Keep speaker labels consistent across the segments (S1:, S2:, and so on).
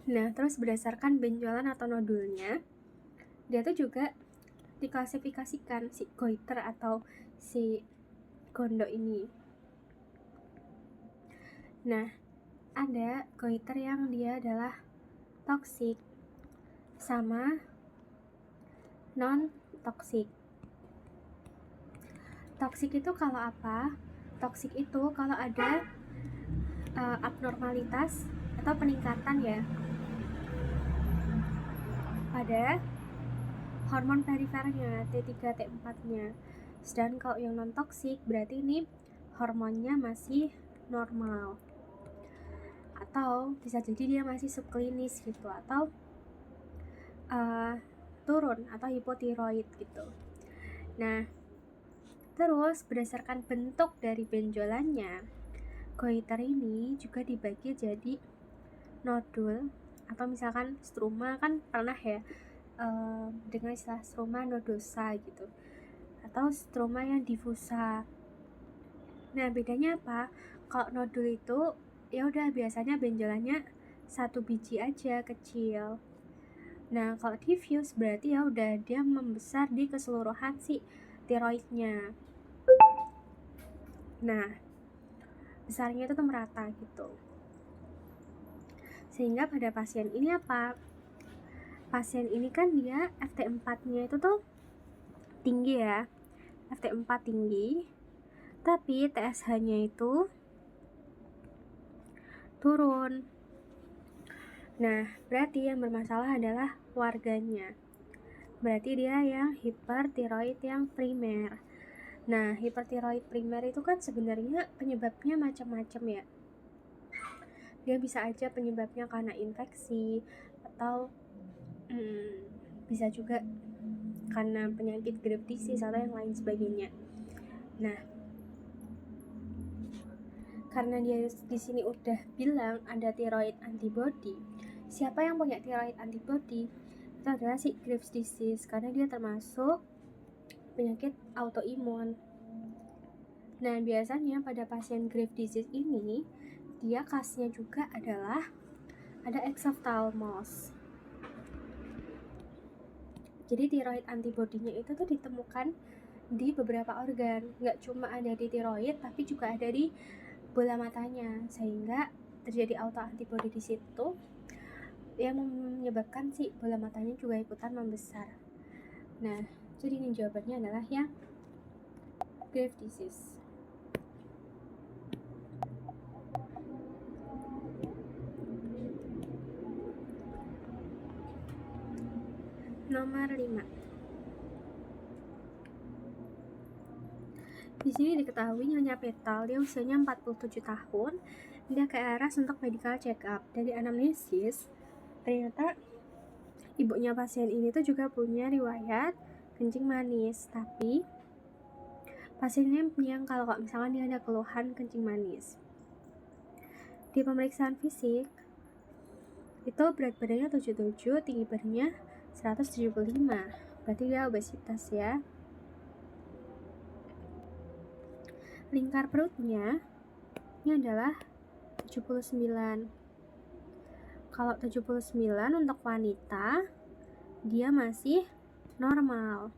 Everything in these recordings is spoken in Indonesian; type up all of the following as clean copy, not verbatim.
S1: Nah, terus berdasarkan benjolan atau nodulnya, dia tuh juga diklasifikasikan si goiter atau si gondok ini. Nah, ada goiter yang dia adalah toksik sama non-toksik. Toksik itu kalau apa? Toksik itu kalau ada abnormalitas atau peningkatan ya pada hormon perifernya T3 T4-nya. Sedangkan kalau yang non-toksik berarti ini hormonnya masih normal. Atau bisa jadi dia masih subklinis gitu, atau turun atau hipotiroid gitu. Nah, terus berdasarkan bentuk dari benjolannya, goiter ini juga dibagi jadi nodul atau misalkan struma, kan pernah ya dengan istilah struma nodosa gitu, atau struma yang difusa. Nah, bedanya apa? Kalau nodul itu ya udah biasanya benjolannya satu biji aja kecil. Nah, kalau diffuse berarti ya udah dia membesar di keseluruhan si tiroidnya. Nah, besarnya itu tuh merata gitu. Sehingga pada pasien ini apa? Pasien ini kan dia FT4-nya itu tuh tinggi ya. FT4 tinggi, tapi TSH-nya itu turun. Nah, berarti yang bermasalah adalah warganya. Berarti dia yang hipertiroid yang primer. Nah, hipertiroid primer itu kan sebenarnya penyebabnya macam-macam ya. Dia bisa aja penyebabnya karena infeksi, atau bisa juga karena penyakit Graves' disease atau yang lain sebagainya. Nah, karena dia di sini udah bilang ada thyroid antibody. Siapa yang punya thyroid antibody? Itu adalah si Graves' disease, karena dia termasuk penyakit autoimun. Nah, biasanya pada pasien Graves' disease ini, dia khasnya juga adalah ada exophthalmos. Jadi thyroid antibody-nya itu tuh ditemukan di beberapa organ, nggak cuma ada di thyroid, tapi juga ada di bola matanya, sehingga terjadi autoantibody di situ yang menyebabkan si bola matanya juga ikutan membesar. Nah, jadi ini jawabannya adalah yang Graves' disease. Nomor 5. Di sini diketahui Nyonya Petal, dia usianya 47 tahun. Dia ke RS untuk medical check up. Dari anamnesis, ternyata ibunya pasien ini tuh juga punya riwayat kencing manis. Tapi pasiennya yang kalau misalkan dia ada keluhan kencing manis. Di pemeriksaan fisik, itu berat badannya 77, tinggi badannya 175. Berarti dia obesitas ya. Lingkar perutnya ini adalah 79. Kalau 79 untuk wanita, dia masih normal.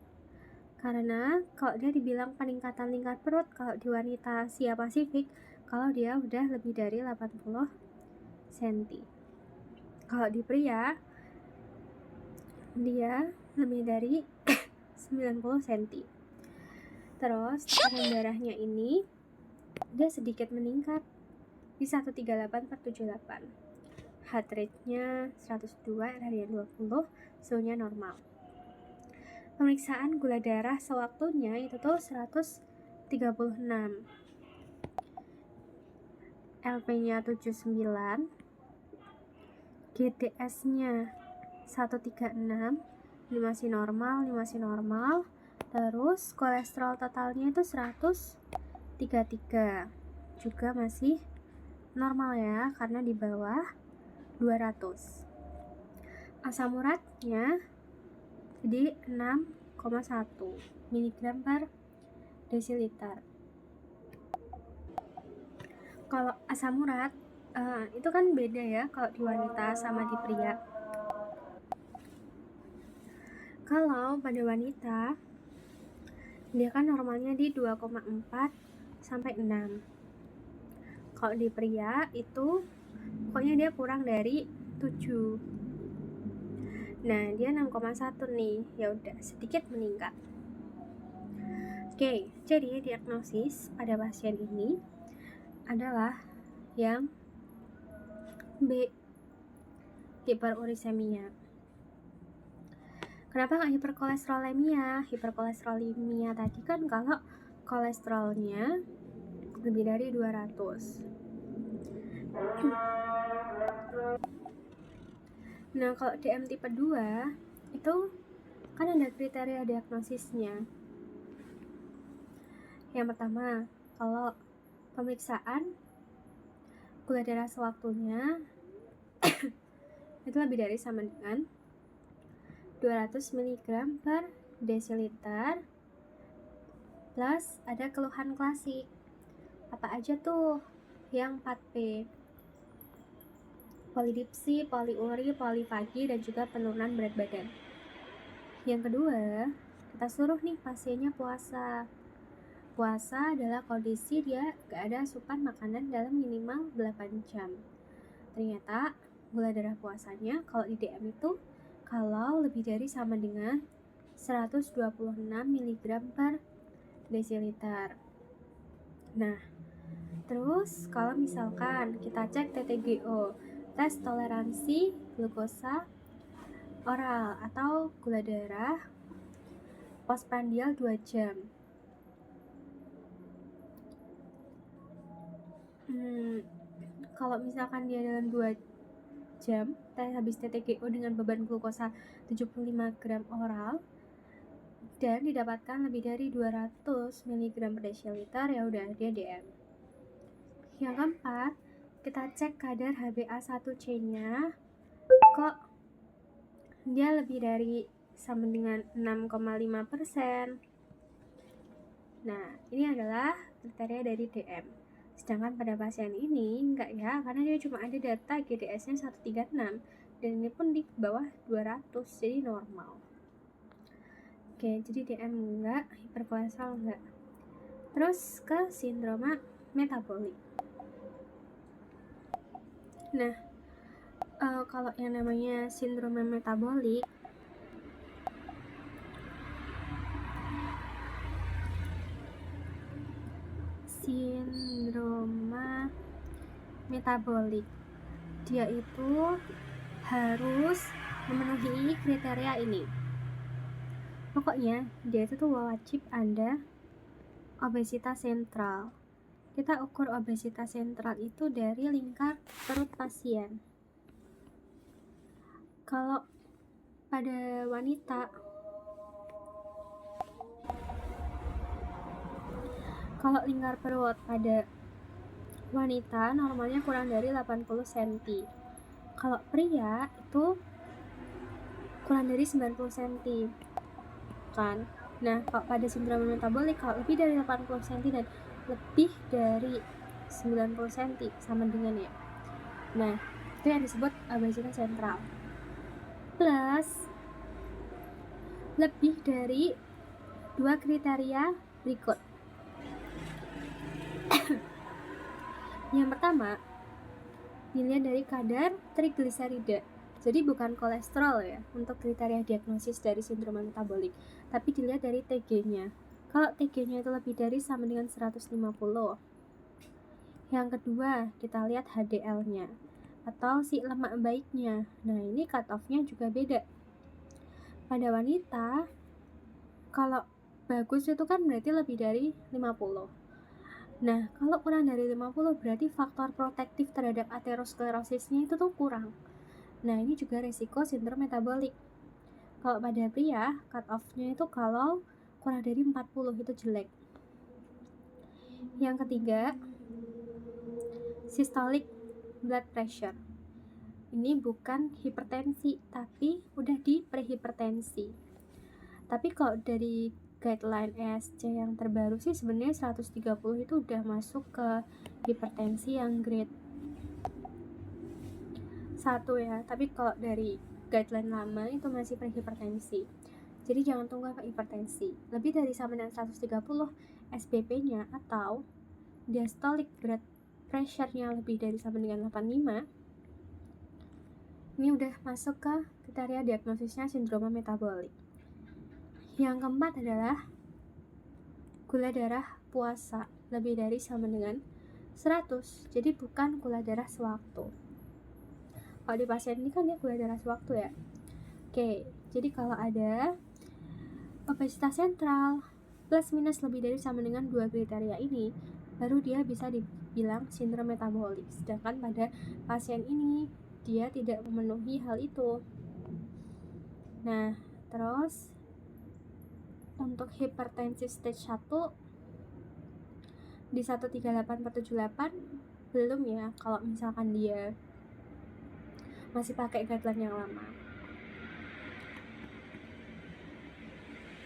S1: Karena kalau dia dibilang peningkatan lingkar perut kalau di wanita Asia Pasifik, kalau dia udah lebih dari 80 cm. Kalau di pria, dia lebih dari 90 cm. Terus tekanan darahnya ini dia sedikit meningkat di 138/78. Heart rate-nya 102, harian 20, suhunya normal. Pemeriksaan gula darah sewaktunya itu tuh 136. LP-nya 79, GDS-nya 136, ini masih normal. Terus kolesterol totalnya itu 133, juga masih normal ya, karena di bawah 200. Asam uratnya di 6,1 mg per desiliter. Kalau asam urat Itu kan beda ya kalau di wanita sama di pria. Kalau pada wanita dia kan normalnya di 2,4 sampai 6. Kalau di pria itu pokoknya dia kurang dari 7. Nah, dia 6,1 nih. Ya udah, sedikit meningkat. Oke, jadi diagnosis pada pasien ini adalah yang B, hiperurisemia. Kenapa nggak hiperkolesterolemia? Hiperkolesterolemia tadi kan kalau kolesterolnya lebih dari 200. Nah, kalau DM tipe 2 itu kan ada kriteria diagnosisnya. Yang pertama, kalau pemeriksaan gula darah sewaktunya itu lebih dari sama dengan 200 mg per desiliter plus ada keluhan klasik. Apa aja tuh? Yang 4P, polidipsi, poliuri, polifagi, dan juga penurunan berat badan. Yang kedua, kita suruh nih pasiennya puasa. Puasa adalah kondisi dia gak ada asupan makanan dalam minimal 8 jam. Ternyata gula darah puasanya kalau di DM itu kalau lebih dari sama dengan 126 mg per desiliter. Nah, terus kalau misalkan kita cek TTGO, tes toleransi glukosa oral atau gula darah postprandial 2 jam. Kalau misalkan dia dalam 2 jam habis TTGO dengan beban glukosa 75 gram oral dan didapatkan lebih dari 200 mg per desiliter, ya udah dia DM. Yang keempat, kita cek kadar HbA1c-nya, kok dia lebih dari sama dengan 6,5%. Nah, ini adalah kriteria dari DM. Sedangkan pada pasien ini enggak ya, karena dia cuma ada data GDS-nya 136 dan ini pun di bawah 200, jadi normal. Oke, jadi DM enggak, hiperkolesterol enggak. Terus ke sindroma metabolik. Nah, kalau yang namanya sindroma metabolik dia itu harus memenuhi kriteria ini. Pokoknya dia itu tuh wajib ada obesitas sentral. Kita ukur obesitas sentral itu dari lingkar perut pasien. Kalau pada wanita, kalau lingkar perut pada wanita normalnya kurang dari 80 cm. Kalau pria itu kurang dari 90 cm. Kan? Nah, kalau pada sindrom metabolik kalau lebih dari 80 cm dan lebih dari 90 cm sama dengan ya. Nah, itu yang disebut obesitas sentral. Plus lebih dari 2 kriteria berikut. Yang pertama, dilihat dari kadar trigliserida. Jadi bukan kolesterol ya untuk kriteria diagnosis dari sindrom metabolik, tapi dilihat dari TG-nya. Kalau TG-nya itu lebih dari sama dengan 150. Yang kedua, kita lihat HDL-nya atau si lemak baiknya. Nah, ini cut off-nya juga beda. Pada wanita, kalau bagus itu kan berarti lebih dari 50. Nah, kalau kurang dari 50 berarti faktor protektif terhadap aterosklerosisnya itu tuh kurang. Nah, ini juga resiko sindrom metabolik. Kalau pada pria, cut off-nya itu kalau kurang dari 40 itu jelek. Yang ketiga, systolic blood pressure. Ini bukan hipertensi, tapi udah di prehipertensi. Tapi kalau dari guideline ESC yang terbaru sih sebenarnya 130 itu udah masuk ke hipertensi yang grade 1 ya, tapi kalau dari guideline lama itu masih prehipertensi. Jadi jangan tunggu sampai hipertensi. Lebih dari sama dengan 130 SBP-nya atau diastolic blood pressure-nya lebih dari sama dengan 85, ini udah masuk ke kriteria diagnosisnya sindroma metabolik. Yang keempat adalah gula darah puasa lebih dari sama dengan 100. Jadi bukan gula darah sewaktu. Kalau di pasien ini kan dia gula darah sewaktu ya. Oke, jadi kalau ada obesitas sentral plus minus lebih dari sama dengan 2 kriteria ini, baru dia bisa dibilang sindrom metabolik. Sedangkan pada pasien ini dia tidak memenuhi hal itu. Nah, terus untuk hipertensi stage 1 di 138/78 belum ya, kalau misalkan dia masih pakai guideline yang lama.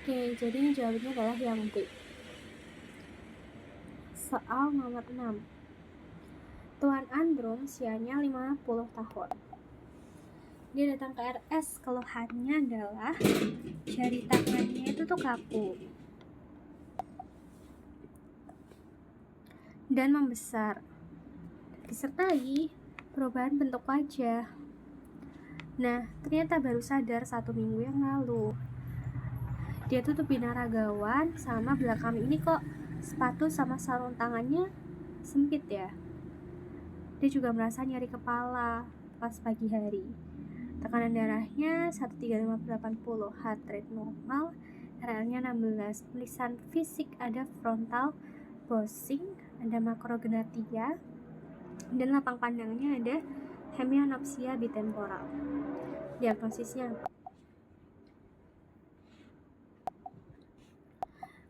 S1: Oke, jadi jawabannya adalah yang B. Soal nomor 6. Tuan Andrum usianya 50 tahun. Dia datang ke RS, keluhannya adalah jari tangannya itu tuh kaku dan membesar, disertai perubahan bentuk wajah. Nah, ternyata baru sadar 1 minggu yang lalu. Dia tuh binaragawan, sama belakang ini kok sepatu sama sarung tangannya sempit ya. Dia juga merasa nyeri kepala pas pagi hari. Tekanan darahnya 135/80, heart rate normal, RL-nya 16. Pemeriksaan fisik ada frontal bossing, ada makrognathia, dan lapang pandangnya ada hemianopsia bitemporal. Diagnosisnya apa?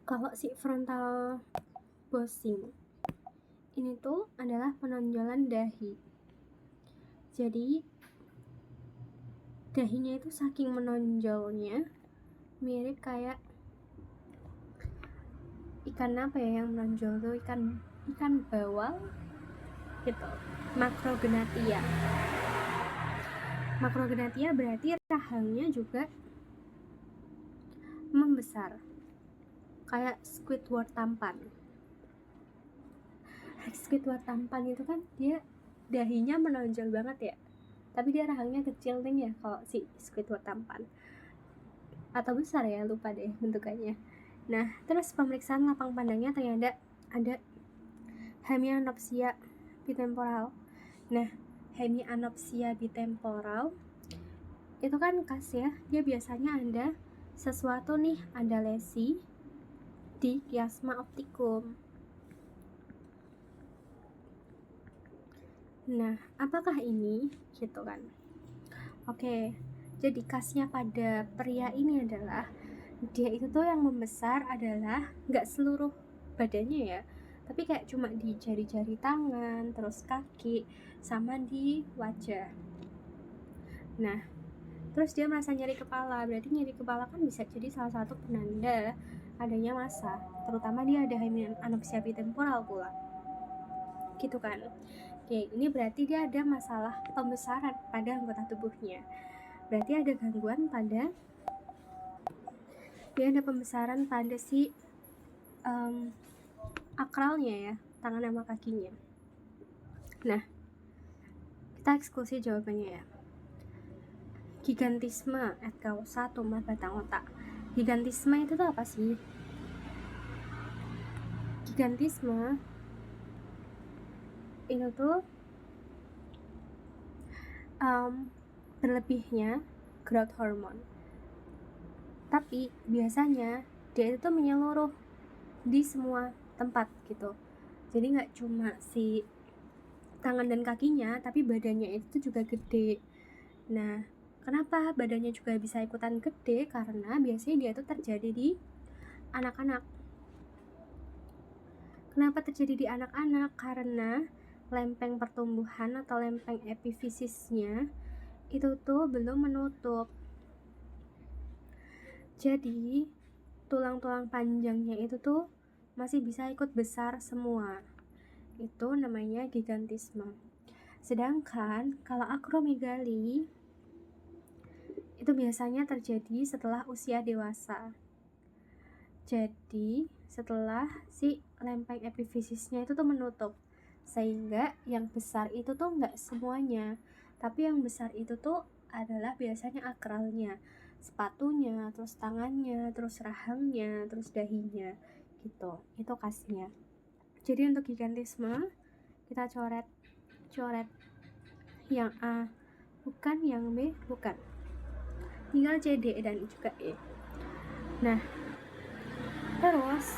S1: Kalau si frontal bossing ini tuh adalah penonjolan dahi. Jadi dahinya itu saking menonjolnya mirip kayak ikan apa ya yang menonjol tuh, ikan bawal gitu. Makrognathia berarti rahangnya juga membesar kayak Squidward tampan. Squidward tampan itu kan dia dahinya menonjol banget ya, tapi dia rahangnya kecil nih ya kalau si Squidward tampan, atau besar ya, lupa deh bentukannya. Nah, terus pemeriksaan lapang pandangnya ternyata ada hemianopsia bitemporal. Nah, hemianopsia bitemporal itu kan khas ya, dia biasanya ada sesuatu nih, ada lesi di kiasma optikum. Nah, apakah ini gitu kan? Oke, jadi khasnya pada pria ini adalah dia itu tuh yang membesar adalah nggak seluruh badannya ya, tapi kayak cuma di jari-jari tangan, terus kaki, sama di wajah. Nah, terus dia merasa nyeri kepala. Berarti nyeri kepala kan bisa jadi salah satu penanda adanya massa, terutama dia ada hemianopsia bitemporal pula gitu kan. Oke, ini berarti dia ada masalah pembesaran pada anggota tubuhnya. Berarti ada gangguan pada dia ada pembesaran pada si akralnya ya, tangan sama kakinya. Nah, kita eksekusi jawabannya ya. Gigantisme at causa tumor batang otak. Gigantisme itu tuh apa sih? Gigantisme itu tuh berlebihnya growth hormone, tapi biasanya dia itu menyeluruh di semua tempat gitu. Jadi nggak cuma si tangan dan kakinya, tapi badannya itu juga gede. Nah, kenapa badannya juga bisa ikutan gede? Karena biasanya dia itu terjadi di anak-anak. Kenapa terjadi di anak-anak? Karena lempeng pertumbuhan atau lempeng epifisisnya itu tuh belum menutup. Jadi tulang-tulang panjangnya itu tuh masih bisa ikut besar semua. Itu namanya gigantisme. Sedangkan kalau akromegali itu biasanya terjadi setelah usia dewasa. Jadi setelah si lempeng epifisisnya itu tuh menutup, sehingga yang besar itu tuh nggak semuanya, tapi yang besar itu tuh adalah biasanya akralnya, sepatunya, terus tangannya, terus rahangnya, terus dahinya gitu. Itu khasnya. Jadi untuk gigantisme kita coret yang A, bukan yang B, bukan, tinggal C, D, dan juga E. Nah, terus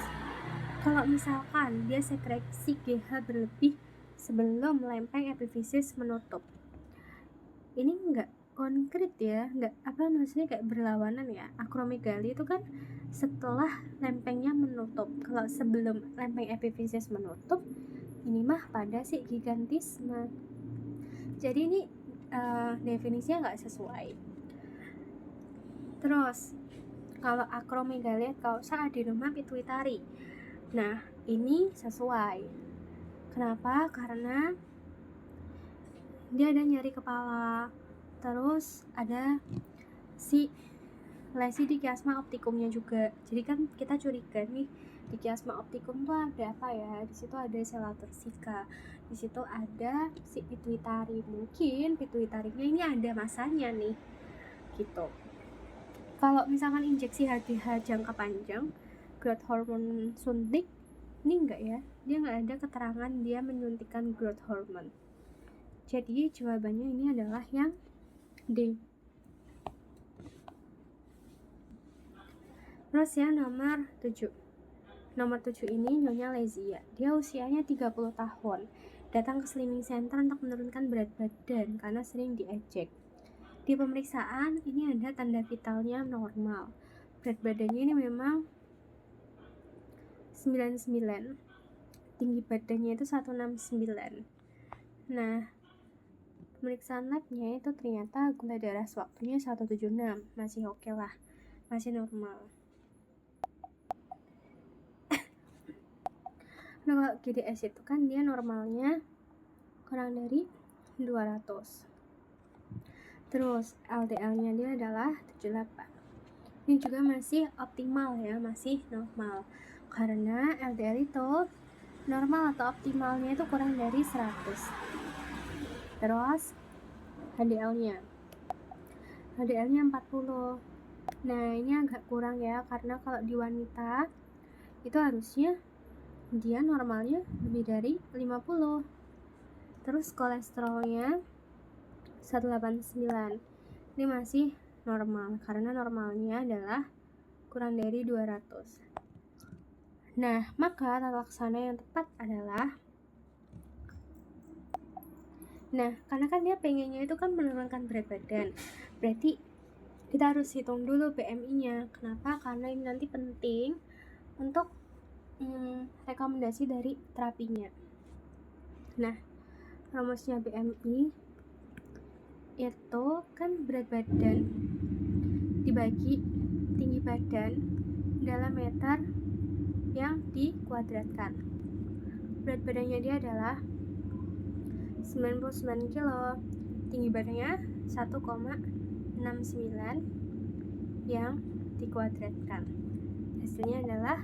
S1: kalau misalkan dia sekresi GH berlebih sebelum lempeng epifisis menutup, ini enggak konkret ya, maksudnya kayak berlawanan ya. Akromegali itu kan setelah lempengnya menutup. Kalau sebelum lempeng epifisis menutup, ini mah pada si gigantisme. Jadi ini definisinya nggak sesuai. Terus kalau akromegali kausa adenoma pituitari, nah ini sesuai. Kenapa? Karena dia ada nyeri kepala, terus ada si lesi di kiasma optikumnya juga. Jadi kan kita curiga nih di kiasma optikum tuh ada apa ya? Di situ ada sela torsika, di situ ada si pituitari. Mungkin pituitarinya ini ada masanya nih, gitu. Kalau misalkan injeksi HGH jangka panjang, growth hormone suntik, ini enggak ya, dia nggak ada keterangan dia menyuntikkan growth hormone. Jadi jawabannya ini adalah yang D. Terus ya nomor 7 ini Nyonya Lezia. Dia usianya 30 tahun, datang ke slimming center untuk menurunkan berat badan karena sering diejek. Di pemeriksaan ini ada tanda vitalnya normal, berat badannya ini memang 99, tinggi badannya itu 169. Nah, pemeriksaan labnya itu ternyata gula darah sewaktunya 176, masih oke lah, masih normal. Nah, kalau GDS itu kan dia normalnya kurang dari 200. Terus LDL-nya dia adalah 78. Ini juga masih optimal ya, masih normal. Karena LDL itu normal atau optimalnya itu kurang dari 100. Terus HDL-nya 40. Nah, ini agak kurang ya, karena kalau di wanita itu harusnya dia normalnya lebih dari 50. Terus kolesterolnya 189. Ini masih normal karena normalnya adalah kurang dari 200. Nah, maka tata laksana yang tepat adalah, nah, karena kan dia pengennya itu kan menurunkan berat badan, berarti kita harus hitung dulu BMI-nya. Kenapa? Karena ini nanti penting untuk rekomendasi dari terapinya. Nah, rumusnya BMI itu kan berat badan dibagi tinggi badan dalam meter yang dikuadratkan. Berat badannya dia adalah 99 kilo, tinggi badannya 1,69 yang dikuadratkan. Hasilnya adalah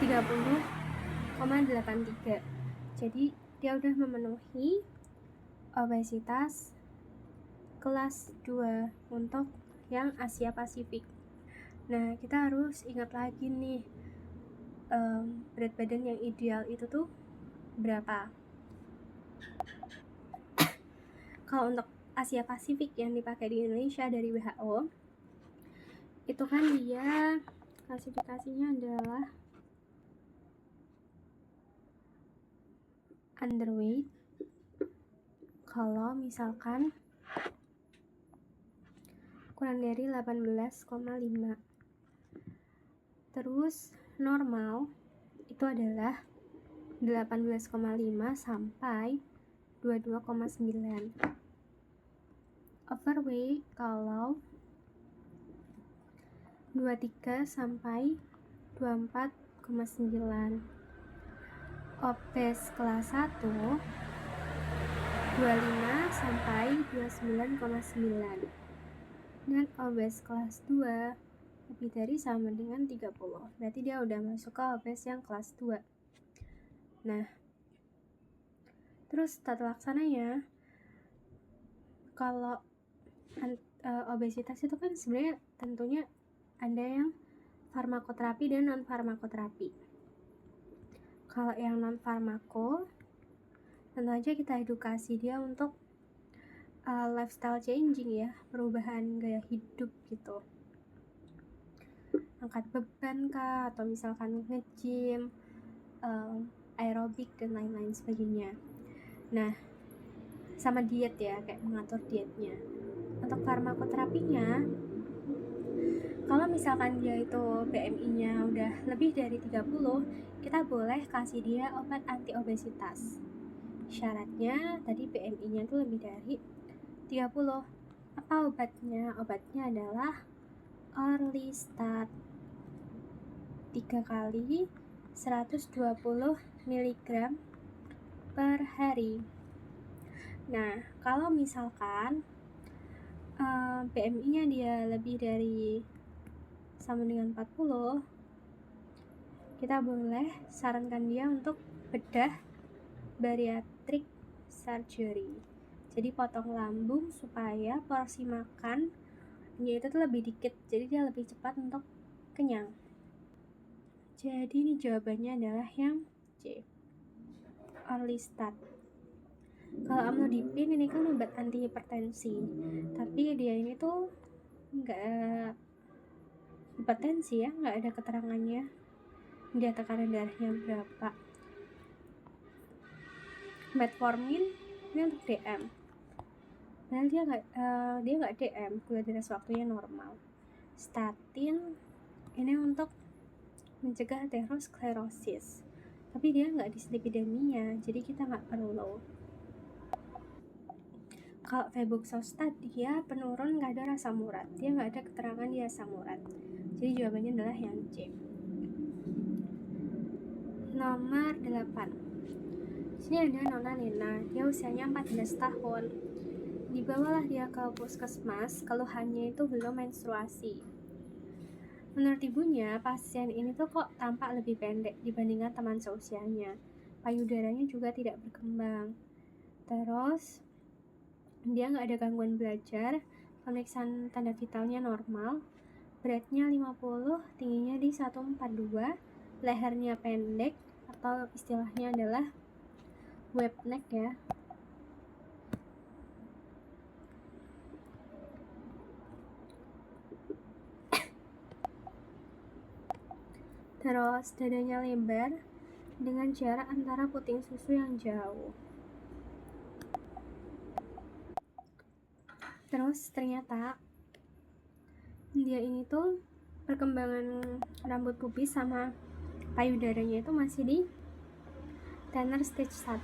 S1: 30,83. Jadi dia udah memenuhi obesitas kelas 2 untuk yang Asia Pasifik. Nah, kita harus ingat lagi nih, berat badan yang ideal itu tuh berapa. Kalau untuk Asia Pasifik yang dipakai di Indonesia dari WHO itu kan dia klasifikasinya adalah underweight. Kalau misalkan kurang dari 18,5. Terus normal itu adalah 18,5 sampai 22,9. Overweight kalau 23 sampai 24,9. obes kelas 1 25 sampai 29,9, dan obes kelas 2 lebih dari sama dengan 30. Berarti dia udah masuk ke obes yang kelas 2. Nah, terus tata laksananya, kalau obesitas itu kan sebenarnya tentunya ada yang farmakoterapi dan non farmakoterapi. Kalau yang non farmako, tentu aja kita edukasi dia untuk lifestyle changing ya, perubahan gaya hidup gitu, angkat beban kah, atau misalkan nge-gym, aerobik dan lain-lain sebagainya. Nah, sama diet ya, kayak mengatur dietnya. Untuk farmakoterapinya, kalau misalkan dia itu BMI-nya udah lebih dari 30, kita boleh kasih dia obat anti obesitas. Syaratnya tadi BMI-nya itu lebih dari 30. Apa obatnya? Obatnya adalah Orlistat 3 kali 120 mg per hari. Nah, kalau misalkan BMI-nya dia lebih dari sama dengan 40, kita boleh sarankan dia untuk bedah bariatrik surgery. Jadi potong lambung supaya porsi makannya itu tuh lebih dikit, jadi dia lebih cepat untuk kenyang. Jadi ini jawabannya adalah yang C, Orlistat. Kalau amlodipin ini kan obat anti hipertensi, tapi dia ini tuh nggak hipertensi ya, nggak ada keterangannya dia tekanan darahnya berapa. Metformin ini untuk DM, padahal dia nggak DM, gula darah sewaktunya normal. Statin ini untuk mencegah aterosklerosis, tapi dia nggak dislipidemia, jadi kita nggak perlu. Kalau febuxostat dia penurun kadar asam urat, dia nggak ada keterangan dia asam urat, jadi jawabannya adalah yang C. Nomor 8. Sini ada Nona Nena, dia usianya 14 tahun. Dibawalah dia ke puskesmas, keluhannya itu belum menstruasi. Menurut ibunya, pasien ini tuh kok tampak lebih pendek dibandingkan teman seusianya. Payudaranya juga tidak berkembang. Terus dia nggak ada gangguan belajar, pemeriksaan tanda vitalnya normal, beratnya 50, tingginya di 142, lehernya pendek atau istilahnya adalah web neck ya. Terus dadanya lebar dengan jarak antara puting susu yang jauh. Terus ternyata dia ini tuh perkembangan rambut pubis sama payudaranya itu masih di Tanner stage 1.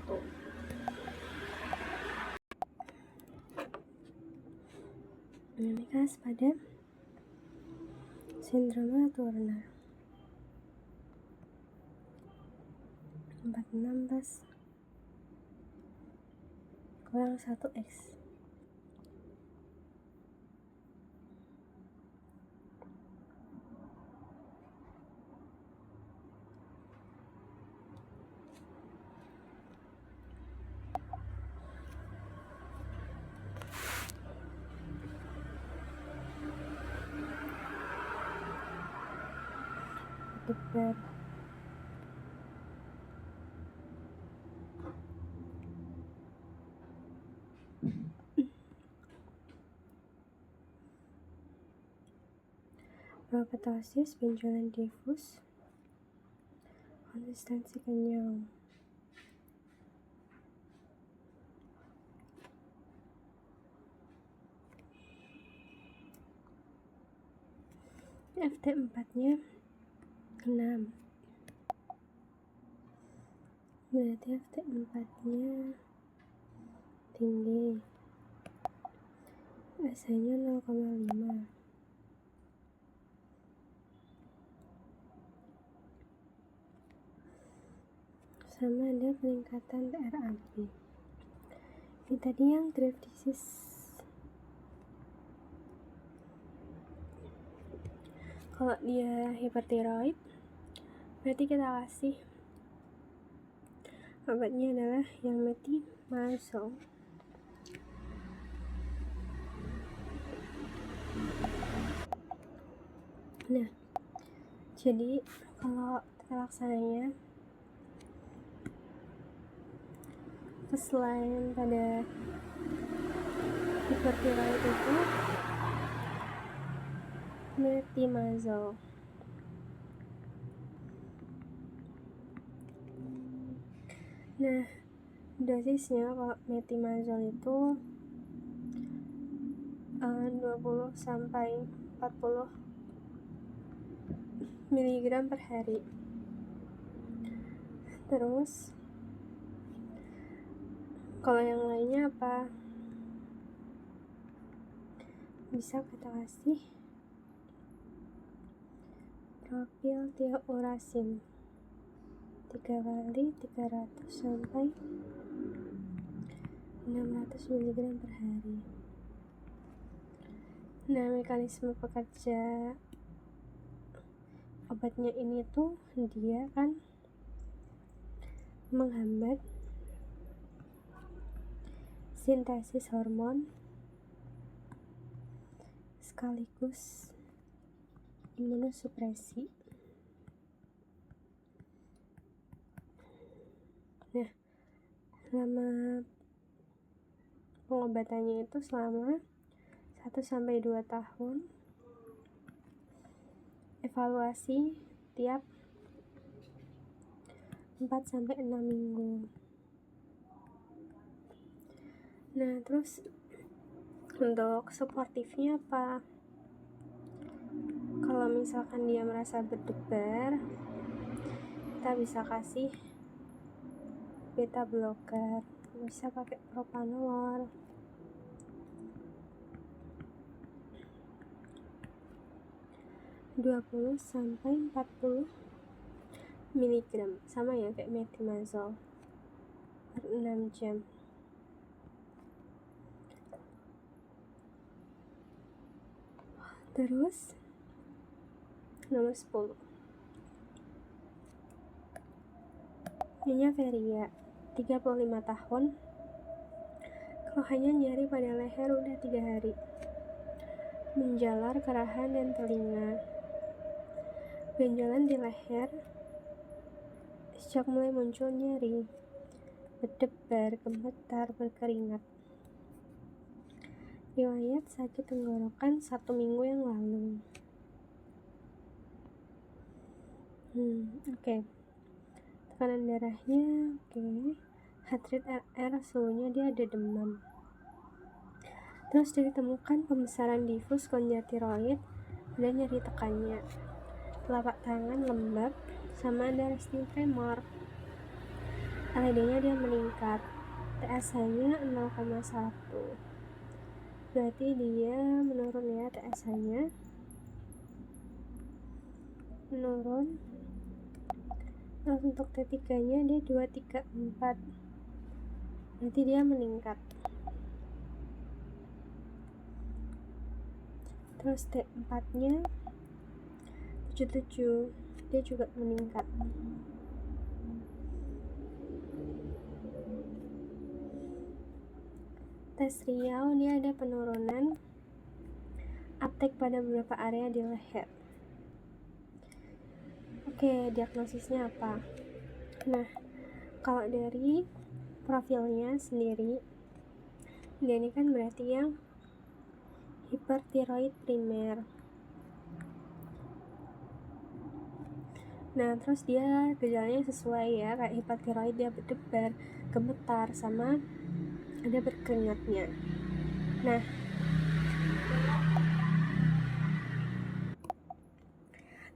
S1: Ini khas pada sindroma Turner 416 kurang 1X. Debat. Proptosis, benjolan difus, konsistensi kenyal. FT4-nya 6. Berarti FT4-nya tinggi. SA-nya 0,5. sama ada peningkatan TRAB. Ini tadi yang Graves' disease. Kalau dia hipertiroid, berarti kita kasih obatnya adalah yang metimazole. Nah, jadi kalau tata laksananya selain pada hipertiroid itu metimazole. Nah, dosisnya kalau metimazole itu 20 sampai 40 mg per hari. Terus kalau yang lainnya apa? Bisa kita kasih propylthiouracil 3 kali 300 sampai 600 mg per hari. Nah, mekanisme pekerja obatnya ini tuh dia kan menghambat sintesis hormon sekaligus imunosupresi. Nah, selama pengobatannya itu selama 1-2 tahun, evaluasi tiap 4-6 minggu. Nah, terus untuk suportifnya apa? Kalau misalkan dia merasa berdebar, kita bisa kasih beta blocker, bisa pakai propanolol. (20 sampai 40 mg, sama ya kayak metimazole per 6 jam. Terus nomor 10, Nyonya Feria, 35 tahun, keluhannya nyeri pada leher udah 3 hari, menjalar kerahan dan telinga, benjolan di leher, sejak mulai muncul nyeri, berdebar, gemetar, berkeringat. Riwayat sakit tenggorokan 1 minggu yang lalu. Oke. Tekanan darahnya oke. Heart rate RR, suhunya dia ada demam. Terus ditemukan pembesaran difus konjatiroid dan nyeri tekannya. Telapak tangan lembab sama ada resting tremor. LED-nya dia meningkat. TSH-nya 0,1. Berarti dia menurun ya, TSH-nya menurun. Terus untuk T3-nya dia 234. Berarti dia meningkat. Terus T4-nya 77, dia juga meningkat. Tes Riau dia ada penurunan uptake pada beberapa area di leher. Oke, diagnosisnya apa? Nah, kalau dari profilnya sendiri, dia ini kan berarti yang hipertiroid primer. Nah, terus dia gejalanya sesuai ya, kayak hipertiroid, dia berdebar, gemetar, sama ada berkeringatnya. Nah,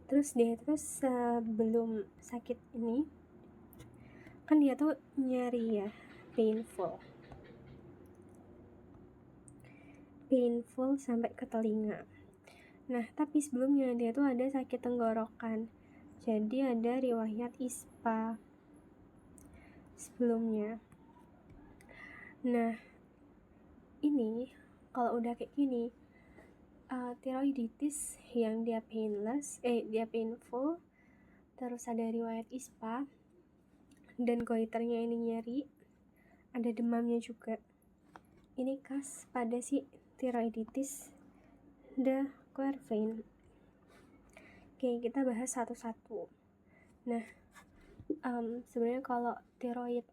S1: terus dia sebelum sakit ini kan dia tuh nyeri ya, painful sampai ke telinga. Nah, tapi sebelumnya dia tuh ada sakit tenggorokan, jadi ada riwayat ISPA. sebelumnya. Nah, ini kalau udah kayak gini, tiroiditis yang dia painful, terus ada riwayat ISPA, dan goiternya ini nyeri, ada demamnya juga. Ini khas pada si tiroiditis de Quervain. Oke, kita bahas satu-satu. Nah, sebenarnya kalau tiroiditis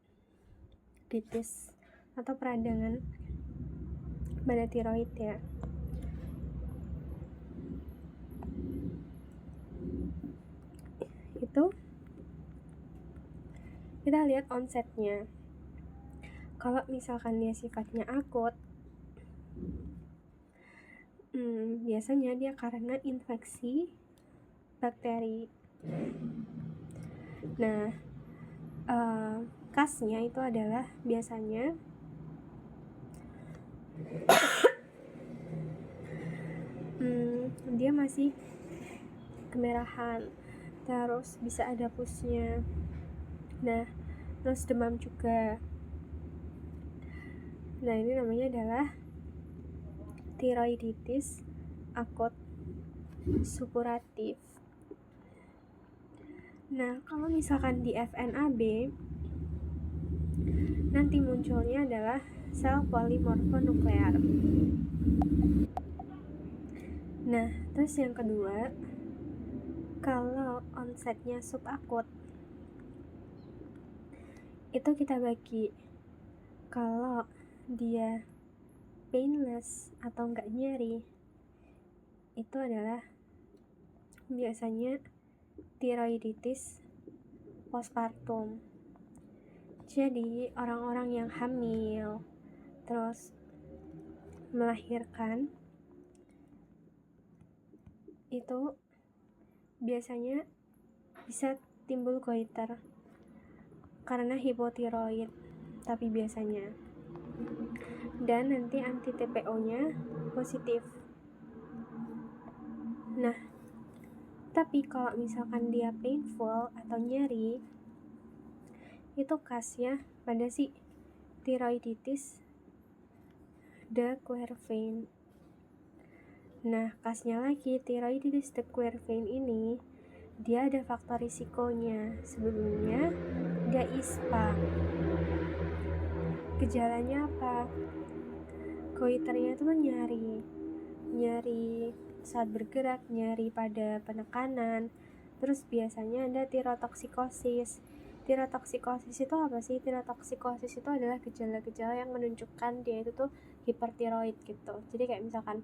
S1: atau peradangan pada tiroid ya, itu kita lihat onsetnya. Kalau misalkan dia sifatnya akut, biasanya dia karena infeksi bakteri. Nah, khasnya itu adalah biasanya dia masih kemerahan, terus bisa ada pusnya. Nah, terus demam juga. Nah, ini namanya adalah tiroiditis akut supuratif. Nah, kalau misalkan di FNAB, nanti munculnya adalah sel polimorfonuklear. Nah, terus yang kedua, kalau onsetnya subakut, itu kita bagi. Kalau dia painless atau enggak nyeri, itu adalah biasanya tiroiditis postpartum. Jadi orang-orang yang hamil terus melahirkan itu biasanya bisa timbul goiter karena hipotiroid, tapi biasanya, dan nanti anti TPO-nya positif. Nah, tapi kalau misalkan dia painful atau nyeri, itu khasnya pada si tiroiditis de Quervain. Nah, khasnya lagi tiroiditis de Quervain ini, dia ada faktor risikonya. Sebelumnya dia ISPA. Gejalanya apa? Goiternya itu kan nyeri saat bergerak, nyeri pada penekanan. Terus biasanya ada tirotoksikosis. Tirotoksikosis itu apa sih? Tirotoksikosis itu adalah gejala-gejala yang menunjukkan dia itu tuh hipertiroid gitu. Jadi kayak misalkan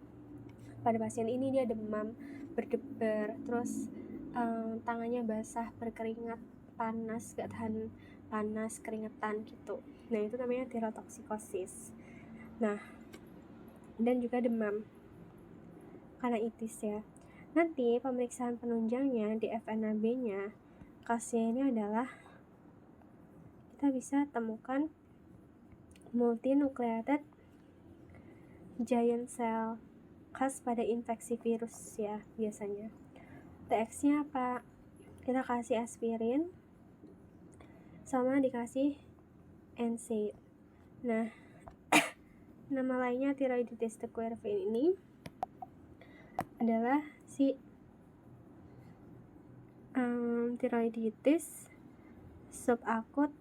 S1: pada pasien ini dia demam, berdebar, terus tangannya basah, berkeringat, panas, gak tahan panas, keringetan gitu. Nah, itu namanya tirotoksikosis. Nah, dan juga demam karena itis ya. Nanti pemeriksaan penunjangnya di FNAB-nya, khasnya ini adalah kita bisa temukan multinucleated giant cell, khas pada infeksi virus ya biasanya. TX-nya apa? Kita kasih aspirin sama dikasih NSAID. Nah, nama lainnya tiroiditis de Quervain ini adalah si tiroiditis subakut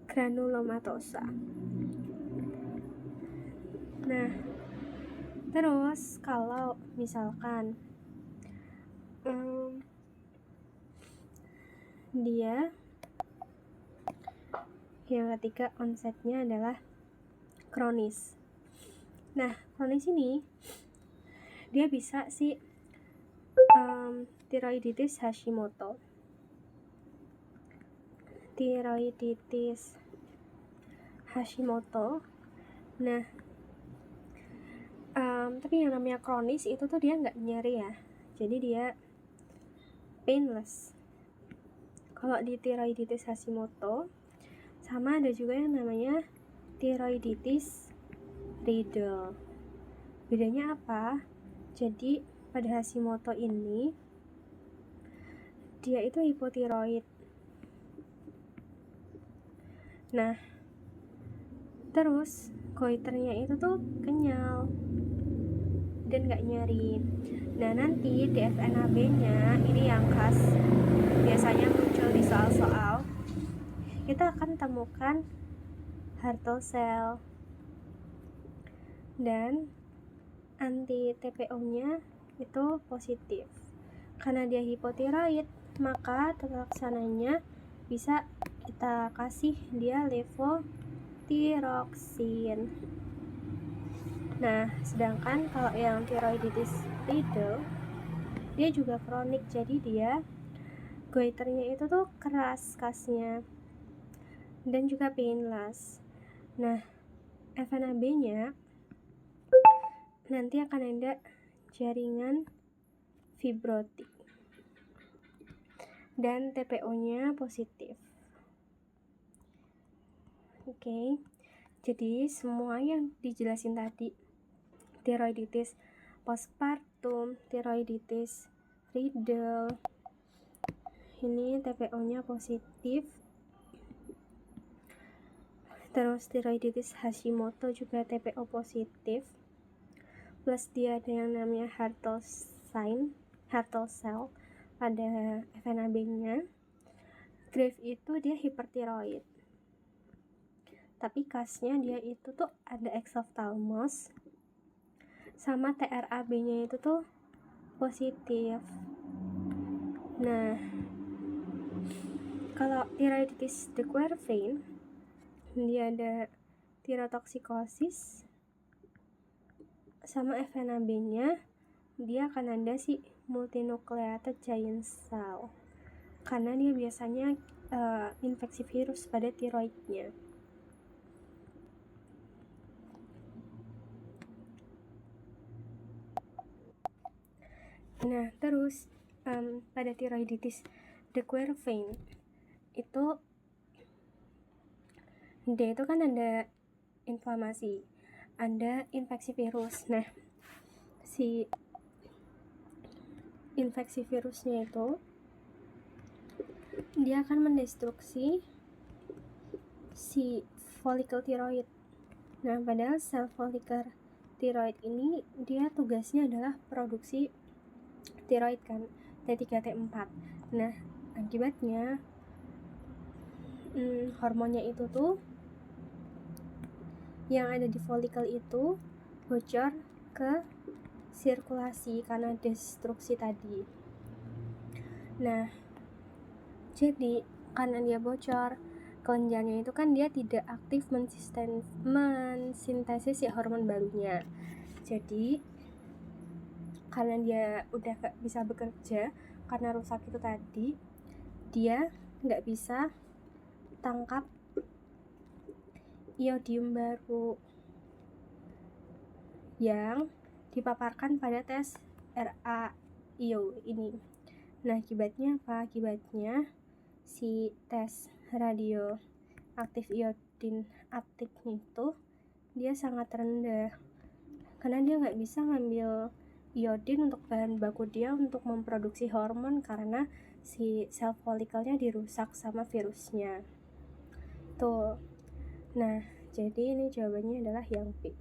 S1: granulomatosa. Nah, terus kalau misalkan dia yang ketiga onsetnya adalah kronis. Nah, kronis ini dia bisa si tiroiditis Hashimoto. Tiroiditis Hashimoto. Nah, tapi yang namanya kronis itu tuh dia nggak nyeri ya, jadi dia painless. Kalau di tiroiditis Hashimoto, sama ada juga yang namanya tiroiditis Riedel. Bedanya apa? Jadi pada Hashimoto ini dia itu hipotiroid, Nah, terus goiternya itu tuh kenyal dan gak nyeri. Nah, nanti di FNAB-nya ini yang khas biasanya muncul di soal-soal, kita akan temukan Hartle cell dan anti TPO-nya itu positif. Karena dia hipotiroid, maka tata laksananya bisa kita kasih dia levothyroxine. Nah, sedangkan kalau yang thyroiditis riddle, dia juga kronik, jadi dia goiternya itu tuh keras kasnya dan juga painless. Nah, FNAB-nya nanti akan ada jaringan fibrotik dan TPO-nya positif. Oke. Jadi semua yang dijelasin tadi, thyroiditis postpartum, thyroiditis riddle, ini TPO-nya positif. Terus thyroiditis Hashimoto juga TPO positif. Plus dia ada yang namanya Hartle cell pada FNAB-nya. Graves itu dia hipertiroid, tapi kasnya dia itu tuh ada exophthalmos, sama TRAB-nya itu tuh positif. Nah, kalau thyroiditis de Quervain, dia ada thyrotoxikosis, sama FNAB-nya dia akan ada si multinucleated giant cell, karena dia biasanya infeksi virus pada tiroidnya. Nah, terus pada thyroiditis de Quervain itu dia itu kan ada inflamasi, ada infeksi virus. Nah, si infeksi virusnya itu dia akan mendestruksi si folikel tiroid. Nah, padahal sel folikel tiroid ini dia tugasnya adalah produksi tiroid kan, T3 T4. Nah, akibatnya hormonnya itu tuh yang ada di folikel itu bocor ke sirkulasi karena destruksi tadi. Nah, jadi karena dia bocor, kelenjarnya itu kan dia tidak aktif mensintesis si hormon barunya. Jadi karena dia udah gak bisa bekerja karena rusak itu tadi, dia gak bisa tangkap iodium baru yang dipaparkan pada tes RAIO ini. Nah, akibatnya apa? Akibatnya si tes radioaktif iodin uptake-nya itu dia sangat rendah, karena dia nggak bisa ngambil iodin untuk bahan baku dia untuk memproduksi hormon karena si sel folikelnya dirusak sama virusnya tuh. Nah, jadi ini jawabannya adalah yang B.